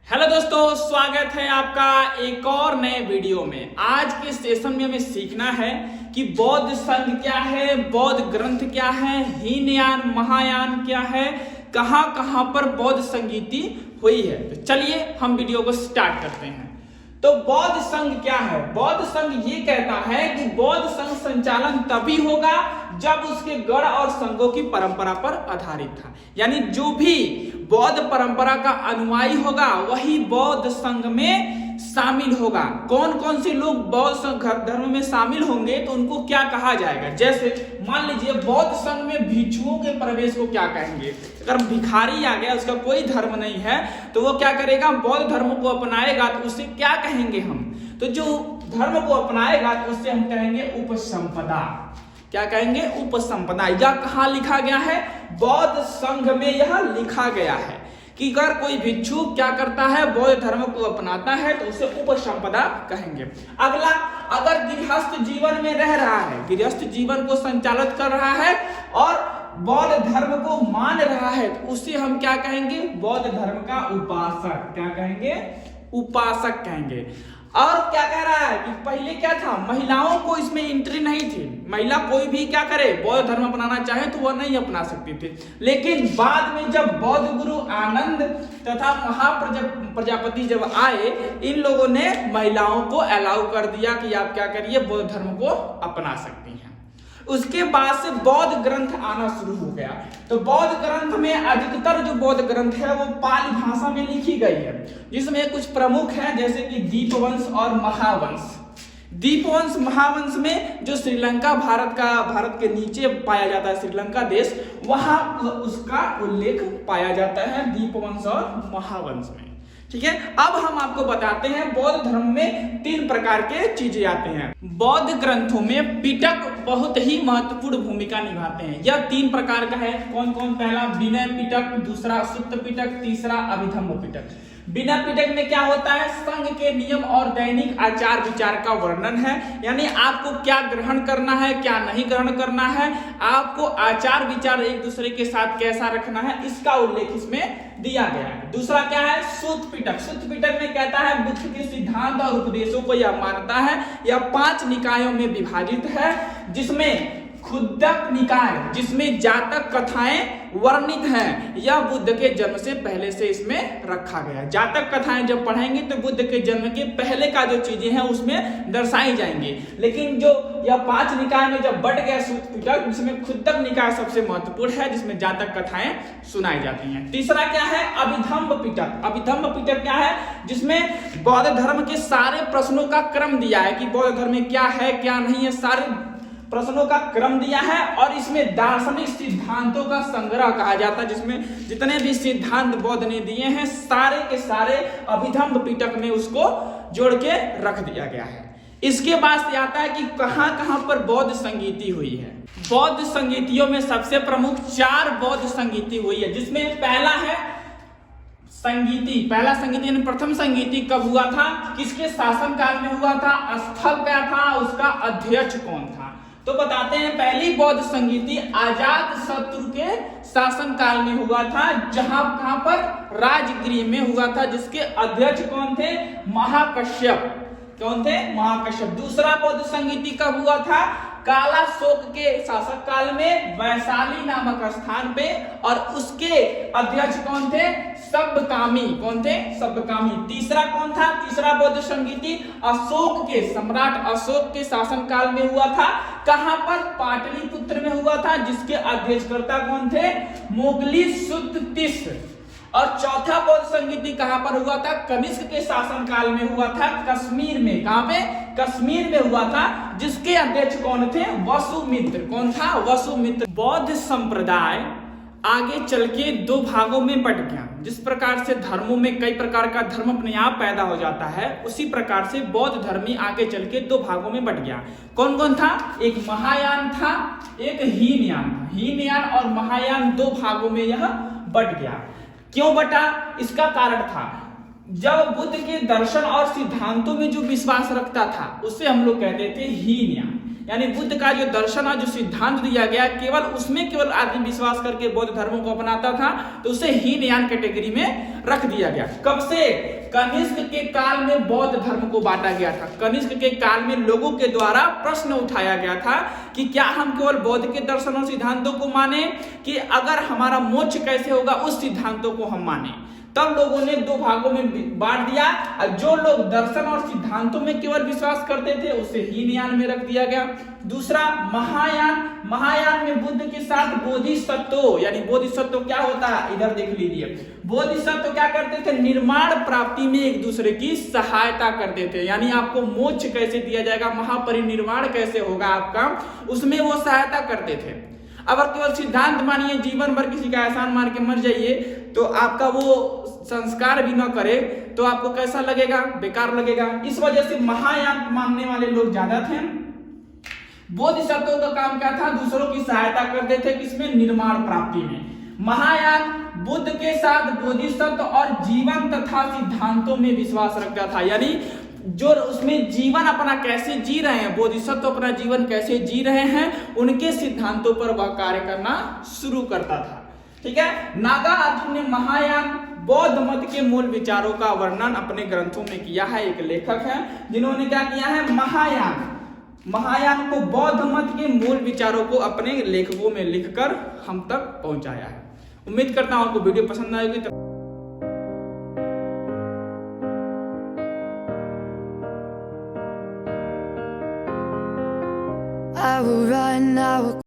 Hello दोस्तों, स्वागत है आपका एक और नए वीडियो में। आज के सेशन में हमें सीखना है कि बौद्ध संघ क्या है, बौद्ध ग्रंथ क्या है, हीनयान महायान क्या है, कहां कहां पर बौद्ध संगीति हुई है। तो चलिए हम वीडियो को स्टार्ट करते हैं। तो बौद्ध संघ क्या है? बौद्ध संघ ये कहता है कि बौद्ध संघ संचालन तभी होगा जब उसके गण और संघों की परंपरा पर आधारित था। यानी जो भी बौद्ध परंपरा का अनुयायी होगा वही बौद्ध संघ में शामिल होगा। कौन कौन से लोग बौद्ध धर्म में शामिल होंगे तो उनको क्या कहा जाएगा? जैसे मान लीजिए बौद्ध संघ में भिक्षुओं के प्रवेश को क्या कहेंगे? अगर भिखारी आ गया, उसका कोई धर्म नहीं है, तो वो क्या करेगा? बौद्ध धर्म को अपनाएगा, तो उसे क्या कहेंगे हम? तो जो धर्म को अपनाएगा तो उससे हम कहेंगे उपसंपदा। क्या कहेंगे? उपसंपदा। यह कहाँ लिखा गया है? बौद्ध संघ में यह लिखा गया है कि अगर कोई भिक्षु क्या करता है, बौद्ध धर्म को अपनाता है, तो उसे उपसंपदा कहेंगे। अगला, अगर गृहस्थ जीवन में रह रहा है, गृहस्थ जीवन को संचालित कर रहा है और बौद्ध धर्म को मान रहा है, तो उसे हम क्या कहेंगे? बौद्ध धर्म का उपासक। क्या कहेंगे? उपासक कहेंगे। और क्या कह रहा है कि पहले क्या था, महिलाओं को इसमें एंट्री नहीं थी। महिला कोई भी क्या करे, बौद्ध धर्म अपनाना चाहे तो वह नहीं अपना सकती थी। लेकिन बाद में जब बौद्ध गुरु आनंद तथा महाप्रजापति जब आए, इन लोगों ने महिलाओं को अलाउ कर दिया कि आप क्या करिए, बौद्ध धर्म को अपना सकती हैं। उसके बाद से बौद्ध ग्रंथ आना शुरू हो गया। तो बौद्ध ग्रंथ में अधिकतर जो बौद्ध ग्रंथ है वो पाली भाषा में लिखी गई है, जिसमें कुछ प्रमुख हैं जैसे कि दीपवंश और महावंश। दीपवंश महावंश में जो श्रीलंका भारत के नीचे पाया जाता है, श्रीलंका देश, वहां उसका उल्लेख पाया जाता है दीपवंश और महावंश में। ठीक है, अब हम आपको बताते हैं बौद्ध धर्म में 3 प्रकार के चीजें आते हैं। बौद्ध ग्रंथों में पिटक बहुत ही महत्वपूर्ण भूमिका निभाते हैं। यह 3 प्रकार का है। कौन कौन? पहला विनय पिटक, दूसरा सुत्त पिटक, तीसरा अभिधम्म पिटक। विनय पिटक में क्या होता है? संघ के नियम और दैनिक आचार विचार का वर्णन है। यानी आपको क्या ग्रहण करना है, क्या नहीं ग्रहण करना है, आपको आचार विचार एक दूसरे के साथ कैसा रखना है, इसका उल्लेख इसमें दिया गया है। दूसरा क्या है? सुत्त पिटक। सुत्त पिटक में कहता है बुद्ध के सिद्धांत और उपदेशों को यह मानता है। यह 5 निकायों में विभाजित है, जिसमें खुद्दक निकाय, जिसमें जातक कथाएं वर्णित हैं, यह बुद्ध के जन्म से पहले से इसमें रखा गया है। जातक कथाएं जब पढ़ेंगे तो बुद्ध के जन्म के पहले का जो चीजें हैं उसमें दर्शाई जाएंगी। लेकिन जो यह 5 निकाय में जब बढ़ गया सुत्त पिटक, जिसमें खुद्दक निकाय सबसे महत्वपूर्ण है, जिसमें जातक कथाएं सुनाई जाती हैं। तीसरा क्या है? अभिधम्म पिटक। अभिधम्म पिटक क्या है? जिसमें बौद्ध धर्म के सारे प्रश्नों का क्रम दिया है कि बौद्ध धर्म में क्या है, क्या नहीं है, सारे प्रश्नों का क्रम दिया है। और इसमें दार्शनिक सिद्धांतों का संग्रह कहा जाता है, जिसमें जितने भी सिद्धांत बौद्ध ने दिए हैं सारे के सारे अभिधम्म पिटक में उसको जोड़ के रख दिया गया है। इसके बाद से आता है कि कहां कहां पर बौद्ध संगीति हुई है। बौद्ध संगीतियों में सबसे प्रमुख 4 बौद्ध संगीति हुई है, जिसमें पहला है संगीति। पहला संगीति यानी प्रथम संगीति कब हुआ था, किसके शासन काल में हुआ था, स्थल क्या था, उसका अध्यक्ष कौन था? तो बताते हैं, पहली बौद्ध संगीति अजात शत्रु के शासन काल में हुआ था, जहां कहां पर? राजगृह में हुआ था, जिसके अध्यक्ष कौन थे? महाकश्यप। कौन थे? महाकश्यप। दूसरा बौद्ध संगीति कब हुआ था? कालाशोक के शासक काल में, वैशाली नामक स्थान पे, और उसके अध्यक्ष कौन थे? सब्बकामी। कौन थे? सब्बकामी। तीसरा कौन था? तीसरा बौद्ध संगीति अशोक के, सम्राट अशोक के शासन काल में हुआ था। कहां पर? पाटलिपुत्र में हुआ था, जिसके अध्यक्षकर्ता कौन थे? मोगली शुद्ध तिस। और चौथा बौद्ध संगीति कहां पर हुआ था? कनिष्क के शासन काल में हुआ था, कश्मीर में। कहां पे? कश्मीर में हुआ था, जिसके अध्यक्ष कौन थे? वसुमित्र। कौन था? वसुमित्र। बौद्ध संप्रदाय आगे चल के 2 भागों में बट गया। जिस प्रकार से धर्मों में कई प्रकार का धर्म अपने आप पैदा हो जाता है, उसी प्रकार से बौद्ध धर्मी आगे चल के 2 भागों में बट गया। कौन कौन था? एक महायान था, एक हीनयान था। हीनयान और महायान 2 भागों में यह बट गया। क्यों बटा? इसका कारण था, जब बुद्ध के दर्शन और सिद्धांतों में जो विश्वास रखता था उसे हम लोग कहते थे हीनयान। यानी बुद्ध का जो दर्शन और जो सिद्धांत दिया गया केवल आदमी विश्वास करके बौद्ध धर्मों को अपनाता था, तो उसे हीनयान कैटेगरी में रख दिया गया। कब से? कनिष्क के काल में बौद्ध धर्म को बांटा गया था। कनिष्क के काल में लोगों के द्वारा प्रश्न उठाया गया था कि क्या हम केवल बौद्ध के दर्शन और सिद्धांतों को माने, कि अगर हमारा मोक्ष कैसे होगा उस सिद्धांतों को हम माने। तब लोगों ने दो भागों में बांट दिया, और जो लोग दर्शन और सिद्धांतों में केवल विश्वास करते थे उसे हीनयान में रख दिया गया। दूसरा महायान, महायान में बुद्ध के साथ बोधिसत्व, यानी बोधिसत्व क्या होता है इधर देख लीजिए। बोधिसत्व क्या करते थे, निर्माण प्राप्ति में एक दूसरे की सहायता करते थे, यानी आपको मोक्ष कैसे दिया जाएगा, महापरिनिर्वाण कैसे होगा आपका, उसमें वो सहायता करते थे। अगर केवल सिद्धांत मानिए, जीवन भर किसी का एहसान मार के मर जाइए, तो आपका वो संस्कार भी न करे तो आपको कैसा लगेगा, बेकार लगेगा। इस वजह से महायान मानने वाले लोग ज्यादा थे। बोधिसत्वों का काम क्या था, दूसरों की सहायता करते थे, किसमें, निर्माण प्राप्ति में। महायान बुद्ध के साथ बोधिसत्व और जीवन तथा सिद्धांतों में विश्वास रखता था, यानी जो उसमें जीवन अपना कैसे जी रहे हैं, बोधिसत्व अपना जीवन कैसे जी रहे हैं, उनके सिद्धांतों पर वह कार्य करना शुरू करता था। ठीक है। नागार्जुन ने महायान बौद्ध मत के मूल विचारों का वर्णन अपने ग्रंथों में किया है। एक लेखक है जिन्होंने क्या किया है, महायान को बौद्ध मत के मूल विचारों को अपने लेखकों में लिखकर हम तक पहुंचाया है। उम्मीद करता हूं आपको वीडियो पसंद आएगी। I will run, I will